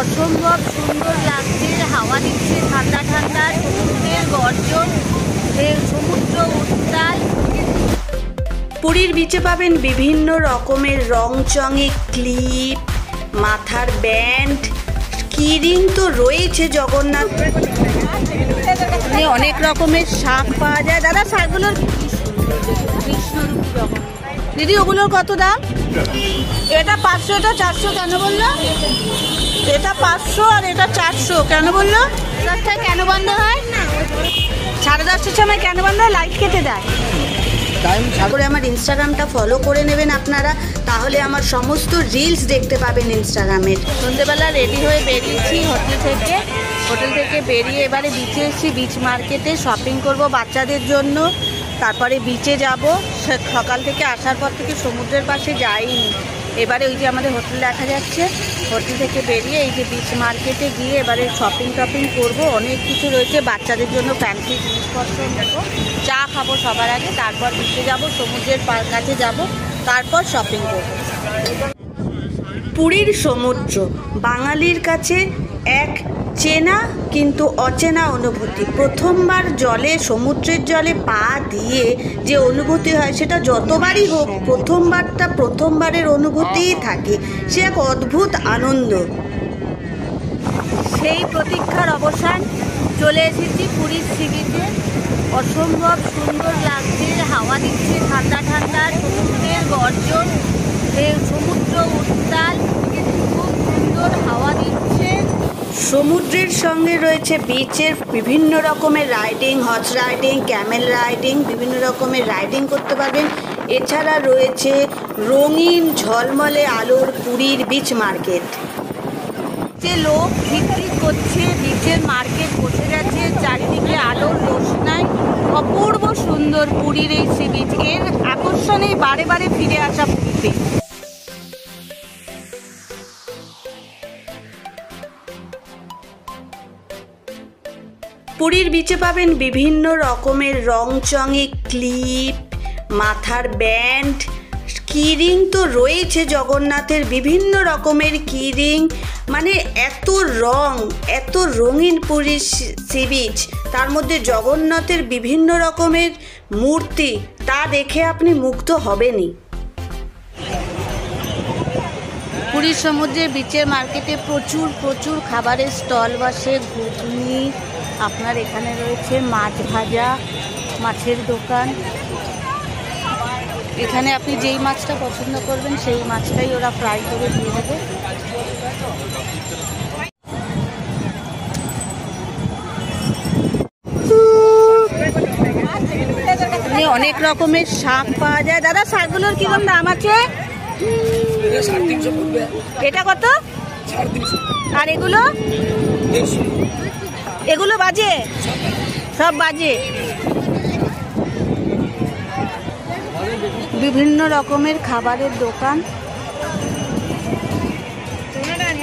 অসম্ভব সুন্দর লাগছে, হাওয়া দিচ্ছে ঠান্ডা ঠান্ডা, সমুদ্রের গর্জন, সমুদ্র উত্তাল। পুরীর বিচে পাবেন বিভিন্ন রকমের রংচঙে ক্লিপ, মাথার ব্যান্ড, কিরিং তো রয়েছে জগন্নাথ, অনেক রকমের শাক পাওয়া যায়। দাদা শাকগুলোর কৃষ্ণরূপী জগন্নাথ। দিদি ওগুলোর কত দাম? এটা 500, এটা 400 কেন বললো? এটা 500 আর এটা 400 কেন বললো? 10টায় কেন বন্ধ হয়? 10:30টার সময় কেন বন্ধ হয়? লাইট কেটে দেয়। করে আমার ইনস্টাগ্রামটা ফলো করে নেবেন আপনারা, তাহলে আমার সমস্ত রিলস দেখতে পাবেন ইনস্টাগ্রামের। সন্ধ্যেবেলা রেডি হয়ে বেরিয়েছি হোটেল থেকে বেরিয়ে এবারে বিচে এসেছি, বিচ মার্কেটে শপিং করব বাচ্চাদের জন্য, তারপরে বিচে যাব। সকাল থেকে আসার পর থেকে সমুদ্রের পাশে যাইনি। এবারে ওই যে আমাদের হোটেল দেখা যাচ্ছে, হোটেল থেকে বেরিয়ে এই যে বিচ মার্কেটে গিয়ে এবারে শপিং করব। অনেক কিছু রয়েছে বাচ্চাদের জন্য, ফ্যান্সি জিনিসপত্র নেব, চা খাবো সবার আগে, তারপর বিচে যাব, সমুদ্রের কাছে যাব, তারপর শপিং করব। পুরীর সমুদ্র বাঙালির কাছে এক চেনা কিন্তু অচেনা অনুভূতি। প্রথমবার সমুদ্রের জলে পা দিয়ে যে অনুভূতি হয়, সেটা যতবারই হোক প্রথমবারের অনুভূতিই থাকে, সে এক অদ্ভুত আনন্দ। সেই প্রতীক্ষার অবসান, চলে এসেছি পুরীর সি বিচে। অসম্ভব সুন্দর লাগছে, হাওয়া দিচ্ছে ঠান্ডা ঠান্ডা, সমুদ্রের গর্জন, সমুদ্র উত্তাল, খুব সুন্দর হাওয়া দিচ্ছে। সমুদ্রের সঙ্গে রয়েছে বিচের বিভিন্ন রকমের riding, horse riding, Camel riding, বিভিন্ন রকমের রাইডিং করতে পারবেন। এছাড়া রয়েছে রঙিন ঝলমলে আলোর পুরীর বিচ মার্কেট। যে লোক বিক্রি করছে, বিচের মার্কেট বসে গেছে, চারিদিকে আলোর রোশনাই, অপূর্ব সুন্দর পুরীর এই সি বিচ। এর আকর্ষণেই বারে বারে ফিরে আসা পুরীতে। পুরীর বিচে পাবেন বিভিন্ন রকমের রংচঙে ক্লিপ, মাথার ব্যান্ড, কিরিং তো রয়েছে জগন্নাথের, বিভিন্ন রকমের কিরিং, মানে এত রঙিন পুরীর সি বিচ, তার মধ্যে জগন্নাথের বিভিন্ন রকমের মূর্তি, তা দেখে আপনি মুগ্ধ হবেনই। পুরীর সমুদ্রে বিচের মার্কেটে প্রচুর খাবারের স্টল বসে, ঘুগনি, আপনার এখানে রয়েছে মাছ ভাজা, মাছের দোকান। এখানে আপনি যেই মাছটা পছন্দ করবেন সেই মাছটাই ওরা ফ্রাই করে দিয়ে দেবে। অনেক রকমের শাক পাওয়া যায়। দাদা শাকগুলোর কিরকম দাম আছে? এটা কত? আর এগুলো বাজে, সব বাজে। বিভিন্ন রকমের খাবারের দোকান,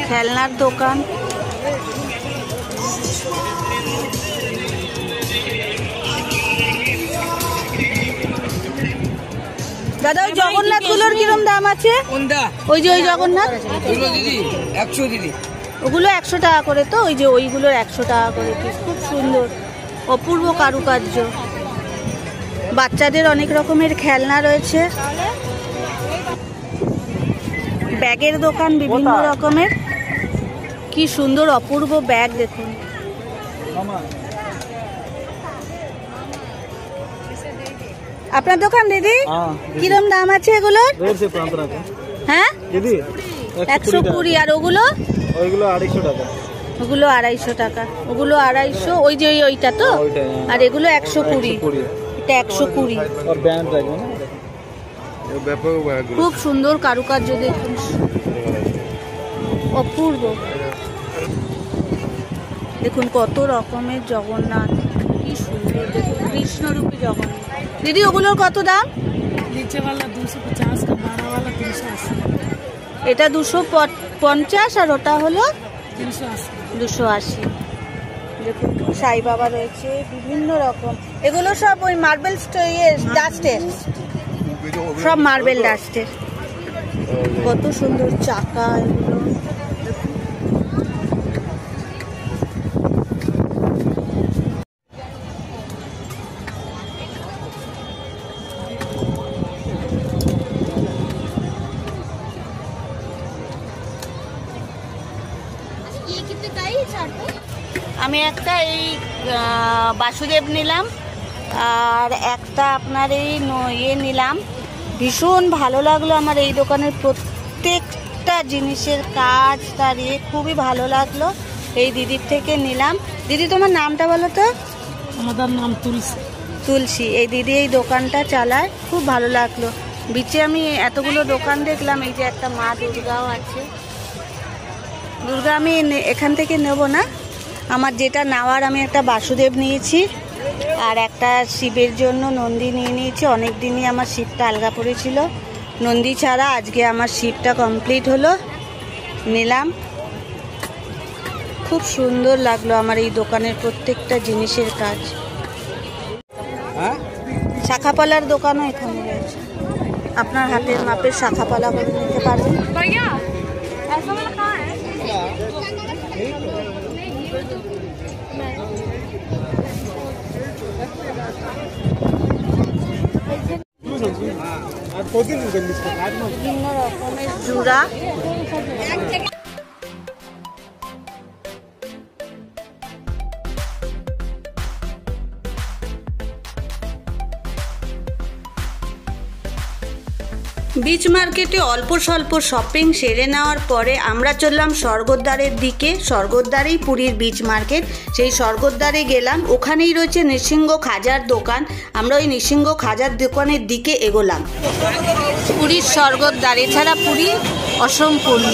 খেলনার দোকান। দাদা ওই জগন্নাথ গুলোর কিরম দাম আছে? ওই যে ওই জগন্নাথ ওগুলো 100 টাকা করে, তো ওই যে ওইগুলোর 100 টাকা করে পিস। খুব সুন্দর, অপূর্ব কারুকার্য। বাচ্চাদের অনেক রকমের খেলনা রয়েছে, ব্যাগের দোকান বিভিন্ন রকমের, কি সুন্দর অপূর্ব ব্যাগ দেখুন। আপনার দোকান দিদি কিরম দাম আছে এগুলোর? হ্যাঁ 120। আর ওগুলো? ওগুলো 250 টাকা। ওগুলো 250, ওই যে ওইটা তো। আর এগুলো 120, এটা 120। খুব সুন্দর কারুকার্য দেখুন, অপূর্ব। দেখুন কত রকমের জগন্নাথ, কি সুন্দর দেখুন, কৃষ্ণরূপী জগন্নাথ। দিদি ওগুলোর কত দাম? নিচে वाला 250 का, बड़ा वाला 380। এটা 250 আর ওটা হলো 280। দেখুন সাই বাবা রয়েছে বিভিন্ন রকম। এগুলো সব ওই মার্বেল ডাস্টের, সব মার্বেল ডাস্টের। কত সুন্দর চাকা এগুলো, আমি একটা এই বাসুদেব নিলাম, আর একটা আপনার এই ইয়ে নিলাম। ভীষণ ভালো লাগলো আমার এই দোকানের প্রত্যেকটা জিনিসের কাজ, তার ইয়ে খুবই ভালো লাগলো। এই দিদির থেকে নিলাম। দিদি তোমার নামটা বলো তো? আমাদের নাম তুলসী। তুলসী। এই দিদি এই দোকানটা চালায়, খুব ভালো লাগলো। বিচে আমি এতগুলো দোকান দেখলাম, এই যে একটা মা দুর্গাও আছে। দুর্গা আমি এখান থেকে নেব না, আমার যেটা নেওয়ার আমি একটা বাসুদেব নিয়েছি, আর একটা শিবের জন্য নন্দী নিয়ে নিয়েছি। অনেক দিনই আমার শিবটা আলগা পড়েছিল, নন্দী ছাড়া আজকে আমার শিবটা কমপ্লিট হলো, নিলাম। খুব সুন্দর লাগলো আমার এই দোকানের প্রত্যেকটা জিনিসের কাজ। শাখাপালার দোকানও এখানে রয়েছে, আপনার হাতের মাপের শাখাপালা করে নিতে পারবেন। বিভিন্ন রকমের জুড়া, বিচ মার্কেটে অল্প স্বল্প শপিং সেরে নেওয়ার পরে আমরা চললাম স্বর্গদ্বারের দিকে। স্বর্গদ্বারেই পুরীর বিচ মার্কেট, সেই স্বর্গদ্বারে গেলাম। ওখানেই রয়েছে নৃসিংহ খাজার দোকান। আমরা ওই নৃসিংহ খাজার দোকানের দিকে এগোলাম। পুরীর স্বর্গদ্বার, এছাড়া পুরী অসম্পূর্ণ।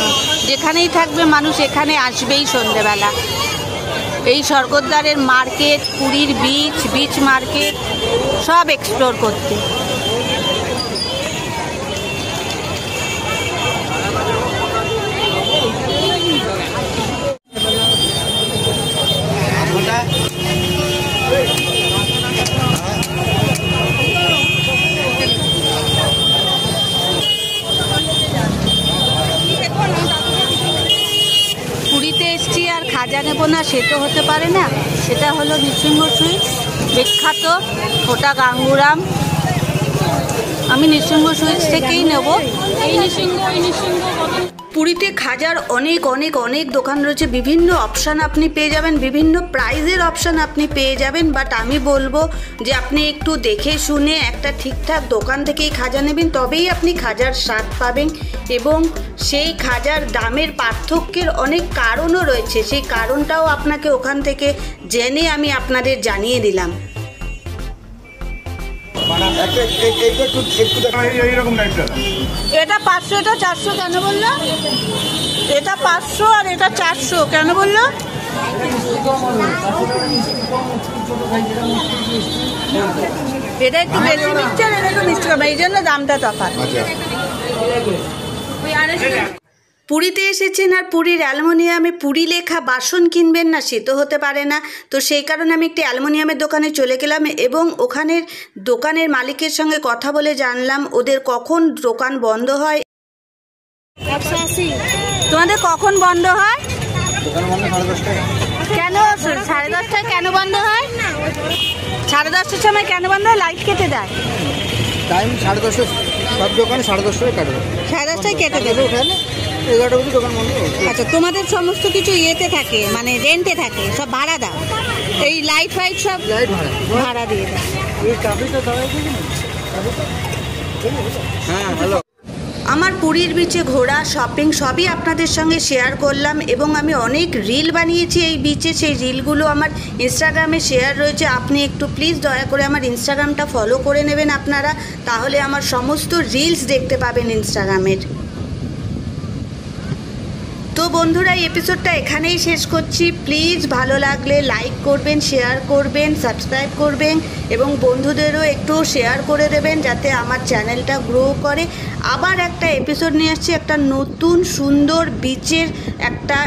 যেখানেই থাকবে মানুষ এখানে আসবেই সন্ধেবেলা। এই স্বর্গদ্বারের মার্কেট, পুরীর বিচ মার্কেট সব এক্সপ্লোর করতে। পুরীতে এসছি আর খাজা নেব না সে তো হতে পারে না। সেটা হলো নৃসিংহ সুইটস, বিখ্যাত ওটা গাঙ্গুরাম। আমি নৃসিংহ সুইটস থেকেই নেব। পুরীতে খাজার অনেক অনেক অনেক দোকান রয়েছে, বিভিন্ন অপশান আপনি পেয়ে যাবেন, বিভিন্ন প্রাইজের অপশান আপনি পেয়ে যাবেন। বাট আমি বলবো যে আপনি একটু দেখে শুনে একটা ঠিকঠাক দোকান থেকেই খাজা নেবেন, তবেই আপনি খাজার স্বাদ পাবেন। এবং সেই খাজার দামের পার্থক্যের অনেক কারণও রয়েছে, সেই কারণটাও আপনাকে ওখান থেকে জেনে আমি আপনাদের জানিয়ে দিলাম। এটা 500, এটা 400 কেন বললো? এটা 500 আর এটা 400 কেন বললো? এটা একটু বেশি মিষ্টি আর এটা একটু মিষ্টি কম, এই জন্য দামটা তফাৎ। পুরীতে এসেছেন আর পুরীর অ্যালুমিনিয়ামে পুরী লেখা বাসন কিনবেন না সে তো হতে পারে না। তো সেই কারণে আমি একটি অ্যালুমিনিয়ামের দোকানে চলে গেলাম এবং ওখানের দোকানের মালিকের সঙ্গে কথা বলে জানলাম ওদের কখন দোকান বন্ধ হয়। তোমাদের কখন বন্ধ হয়? কেন 10:30টায় কেন বন্ধ হয়? 10:30টার সময় কেন বন্ধ হয়? লাইট কেটে দেয়। টাইম 10:30, সব দোকান 10:30টায় কাটবে। 10:30টায় কেটে দেবে। 11টা অবধি দোকান বন্ধ। আচ্ছা, তোমাদের সমস্ত কিছু ইয়েতে থাকে, মানে রেন্টে থাকে, সব ভাড়া দাও? এই লাইট ফাইট সব লাইট ভাড়া দিয়ে দাও। এই চাবিটা দাও দেখি না। হ্যাঁ, হ্যালো। আমার পুরীর বিচে ঘোরা, শপিং সবই আপনাদের সঙ্গে শেয়ার করলাম এবং আমি অনেক রিল বানিয়েছি এই বিচে। সেই রিলগুলো আমার ইনস্টাগ্রামে শেয়ার রয়েছে। আপনি একটু প্লিজ দয়া করে আমার ইনস্টাগ্রামটা ফলো করে নেবেন আপনারা, তাহলে আমার সমস্ত রিলস দেখতে পাবেন ইনস্টাগ্রামের। তো বন্ধুরা, এই এপিসোডটা এখানেই শেষ করছি। প্লিজ ভালো লাগলে লাইক করবেন, শেয়ার করবেন, সাবস্ক্রাইব করবেন এবং বন্ধুদেরও একটু শেয়ার করে দেবেন যাতে আমার চ্যানেলটা গ্রো করে। আবার একটা এপিসোড নিয়ে আসছি, একটা নতুন সুন্দর বিচের একটা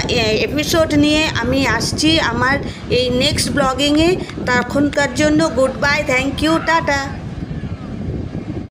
এপিসোড নিয়ে আমি আসছি আমার এই নেক্সট ব্লগিংয়ে। তখনকার জন্য good bye, thank you, tata.